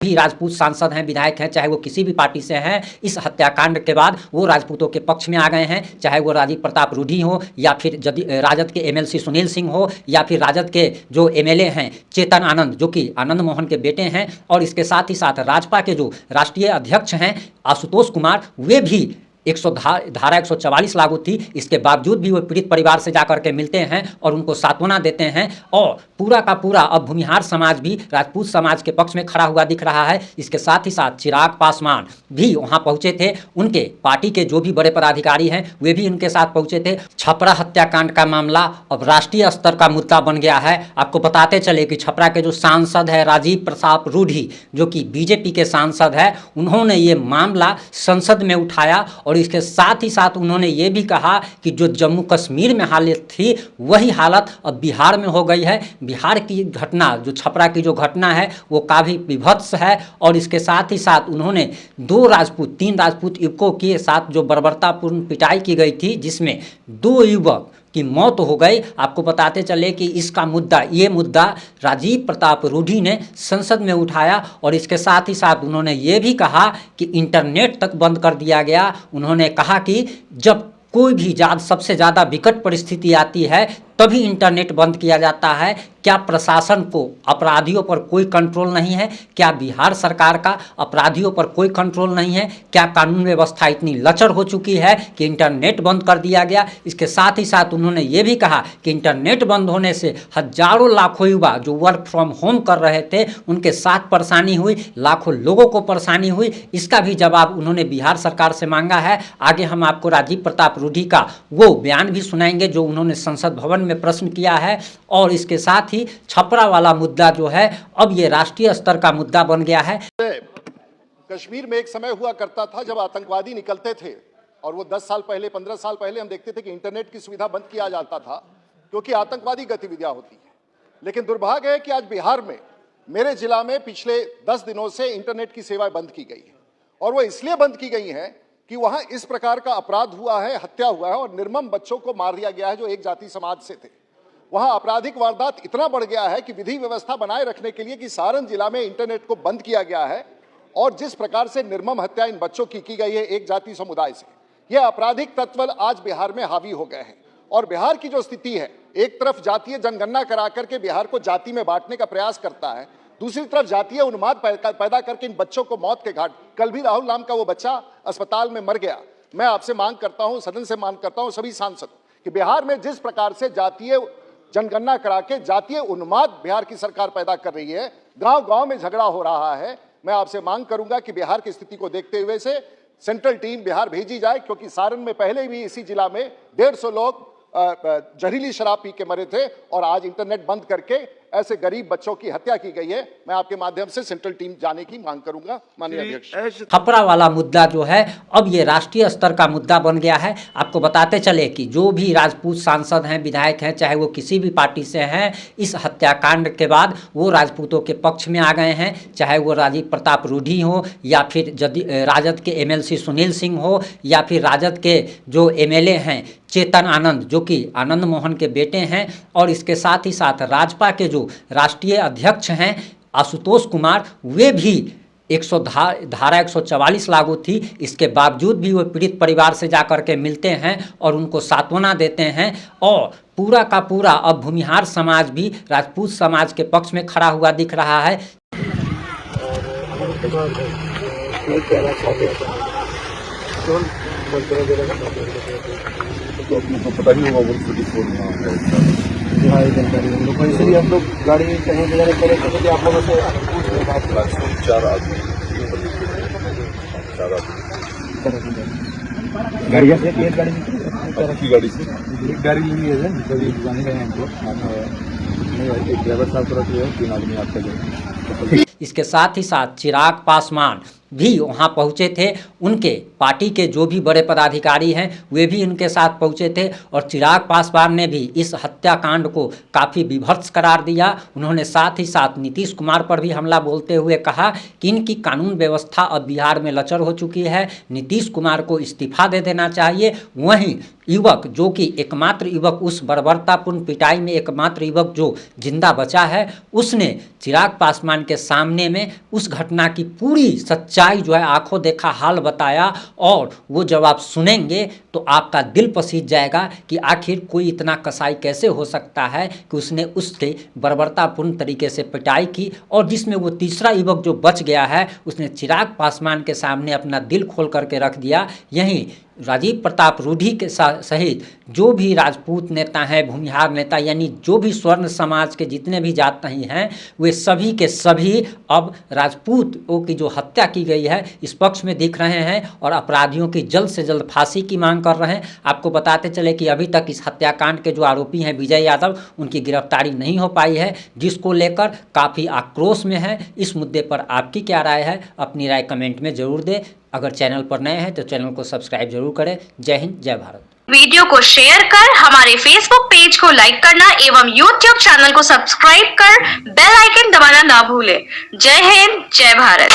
भी राजपूत सांसद हैं, विधायक हैं, चाहे वो किसी भी पार्टी से हैं, इस हत्याकांड के बाद वो राजपूतों के पक्ष में आ गए हैं। चाहे वो राजीव प्रताप रूढ़ी हो या फिर राजद के एमएलसी सुनील सिंह हो या फिर राजद के जो एमएलए हैं चेतन आनंद, जो कि आनंद मोहन के बेटे हैं, और इसके साथ ही साथ राजपा के जो राष्ट्रीय अध्यक्ष हैं आशुतोष कुमार, वे भी धारा 144 लागू थी, इसके बावजूद भी वो पीड़ित परिवार से जाकर के मिलते हैं और उनको सांत्वना देते हैं। और पूरा का पूरा अब भूमिहार समाज भी राजपूत समाज के पक्ष में खड़ा हुआ दिख रहा है। इसके साथ ही साथ चिराग पासवान भी वहां पहुंचे थे, उनके पार्टी के जो भी बड़े पदाधिकारी हैं वे भी उनके साथ पहुंचे थे। छपरा हत्याकांड का मामला अब राष्ट्रीय स्तर का मुद्दा बन गया है। आपको बताते चले कि छपरा के जो सांसद है राजीव प्रताप रूढ़ी, जो कि बीजेपी के सांसद है, उन्होंने ये मामला संसद में उठाया और इसके साथ ही साथ उन्होंने ये भी कहा कि जो जम्मू कश्मीर में हालत थी वही हालत अब बिहार में हो गई है। बिहार की घटना, जो छपरा की जो घटना है वो काफ़ी विभत्स है। और इसके साथ ही साथ उन्होंने 3 राजपूत युवकों के साथ जो बर्बरतापूर्ण पिटाई की गई थी, जिसमें 2 युवक की मौत हो गई। आपको बताते चले कि इसका ये मुद्दा राजीव प्रताप रूढ़ी ने संसद में उठाया और इसके साथ ही साथ उन्होंने ये भी कहा कि इंटरनेट तक बंद कर दिया गया। उन्होंने कहा कि जब कोई भी सबसे ज़्यादा विकट परिस्थिति आती है तभी इंटरनेट बंद किया जाता है। क्या प्रशासन को अपराधियों पर कोई कंट्रोल नहीं है? क्या बिहार सरकार का अपराधियों पर कोई कंट्रोल नहीं है? क्या कानून व्यवस्था इतनी लचर हो चुकी है कि इंटरनेट बंद कर दिया गया? इसके साथ ही साथ उन्होंने ये भी कहा कि इंटरनेट बंद होने से हजारों लाखों युवा जो वर्क फ्रॉम होम कर रहे थे उनके साथ परेशानी हुई, लाखों लोगों को परेशानी हुई। इसका भी जवाब उन्होंने बिहार सरकार से मांगा है। आगे हम आपको राजीव प्रताप रूढ़ी का वो बयान भी सुनाएंगे जो उन्होंने संसद भवन में प्रश्न किया है। और इसके साथ ही छपरा वाला मुद्दा जो है अब ये राष्ट्रीय स्तर का मुद्दा बन गया है। कश्मीर में एक समय हुआ करता था जब आतंकवादी निकलते थे और वो 10 साल पहले 15 साल पहले हम देखते थे कि इंटरनेट की सुविधा बंद किया जाता था क्योंकि आतंकवादी गतिविधियां होती है। लेकिन दुर्भाग्य है कि आज बिहार में मेरे जिला में पिछले 10 दिनों से इंटरनेट की सेवाएं बंद की गई है और वो इसलिए बंद की गई है कि वहां इस प्रकार का अपराध हुआ है, हत्या हुआ है और निर्मम बच्चों को मार दिया गया है जो एक जाति समाज से थे। वहां आपराधिक वारदात इतना बढ़ गया है कि विधि व्यवस्था बनाए रखने के लिए कि सारण जिला में इंटरनेट को बंद किया गया है और जिस प्रकार से निर्मम हत्या इन बच्चों की गई है एक जाति समुदाय से, यह आपराधिक तत्व आज बिहार में हावी हो गए हैं। और बिहार की जो स्थिति है, एक तरफ जातीय जनगणना करा करके बिहार को जाति में बांटने का प्रयास करता है, दूसरी तरफ जातीय उन्माद पैदा करके इन बच्चों को मौत के घाट, कल भी राहुल नाम का वो बच्चा अस्पताल में मर गया। मैं आपसे मांग करता हूं, सदन से मांग करता हूं सभी सांसद कि बिहार में जिस प्रकार से जातीय जनगणना करा के जातीय उन्माद बिहार की सरकार पैदा कर रही है, गांव-गांव में झगड़ा हो रहा है, मैं आपसे मांग करूंगा कि बिहार की स्थिति को देखते हुए से सेंट्रल टीम बिहार भेजी जाए, क्योंकि सारण में पहले भी इसी जिला में 150 लोग जहरीली शराब पी के मरे थे और आज इंटरनेट बंद करके ऐसे गरीब बच्चों की हत्या की गई है। मैं आपके माध्यम से सेंट्रल टीम जाने की मांग करूंगा माननीय अध्यक्ष। छपरा वाला मुद्दा जो है अब ये राष्ट्रीय स्तर का मुद्दा बन गया है। आपको बताते चले कि जो भी राजपूत सांसद हैं, विधायक हैं, चाहे वो किसी भी पार्टी से हैं, इस हत्याकांड के बाद वो राजपूतों के पक्ष में आ गए हैं। चाहे वो राजीव प्रताप रूढ़ी हो या फिर राजद के एमएलसी सुनील सिंह हो या फिर राजद के जो एमएलए हैं चेतन आनंद, जो कि आनंद मोहन के बेटे हैं, और इसके साथ ही साथ राजपा के जो राष्ट्रीय अध्यक्ष हैं आशुतोष कुमार, वे भी धारा 144 लागू थी, इसके बावजूद भी वो पीड़ित परिवार से जाकर के मिलते हैं और उनको सांत्वना देते हैं। और पूरा का पूरा अब भूमिहार समाज भी राजपूत समाज के पक्ष में खड़ा हुआ दिख रहा है। तो अपने को पता ही होगा 144 हाँ जानकारी हम लोग ऐसे भी हम लोग गाड़ी कहीं वगैरह करे तो आप लोगों से 4 आदमी गाड़ियाँ से एक गाड़ी की गाड़ी से एक गाड़ी ली है कभी जाने गए हैं हमको एक ड्राइवर साहब रखी है 3 आदमी आपका। इसके साथ ही साथ चिराग पासवान भी वहाँ पहुँचे थे, उनके पार्टी के जो भी बड़े पदाधिकारी हैं वे भी उनके साथ पहुँचे थे और चिराग पासवान ने भी इस हत्याकांड को काफ़ी विभत्स करार दिया। उन्होंने साथ ही साथ नीतीश कुमार पर भी हमला बोलते हुए कहा कि इनकी कानून व्यवस्था अब बिहार में लचर हो चुकी है, नीतीश कुमार को इस्तीफा दे देना चाहिए। वहीं युवक जो कि एकमात्र युवक, उस बर्बरतापूर्ण पिटाई में एकमात्र युवक जो जिंदा बचा है, उसने चिराग पासवान के सामने में उस घटना की पूरी सच्चाई जो है आंखों देखा हाल बताया। और वो जब आप सुनेंगे तो आपका दिल पसीज जाएगा कि आखिर कोई इतना कसाई कैसे हो सकता है कि उसने उससे बर्बरतापूर्ण तरीके से पिटाई की। और जिसमें वो तीसरा युवक जो बच गया है उसने चिराग पासवान के सामने अपना दिल खोल करके रख दिया। यहीं राजीव प्रताप रूढ़ी के सहित जो भी राजपूत नेता हैं, भूमिहार नेता, यानी जो भी स्वर्ण समाज के जितने भी जाति हैं, वे सभी के सभी अब राजपूतों की जो हत्या की गई है इस पक्ष में दिख रहे हैं और अपराधियों की जल्द से जल्द फांसी की मांग कर रहे हैं। आपको बताते चले कि अभी तक इस हत्याकांड के जो आरोपी हैं विजय यादव, उनकी गिरफ्तारी नहीं हो पाई है, जिसको लेकर काफ़ी आक्रोश में है। इस मुद्दे पर आपकी क्या राय है? अपनी राय कमेंट में ज़रूर दें। अगर चैनल पर नए हैं तो चैनल को सब्सक्राइब जरूर करें। जय हिंद, जय भारत। वीडियो को शेयर कर हमारे फेसबुक पेज को लाइक करना एवं यूट्यूब चैनल को सब्सक्राइब कर बेल आइकन दबाना ना भूलें। जय हिंद, जय भारत।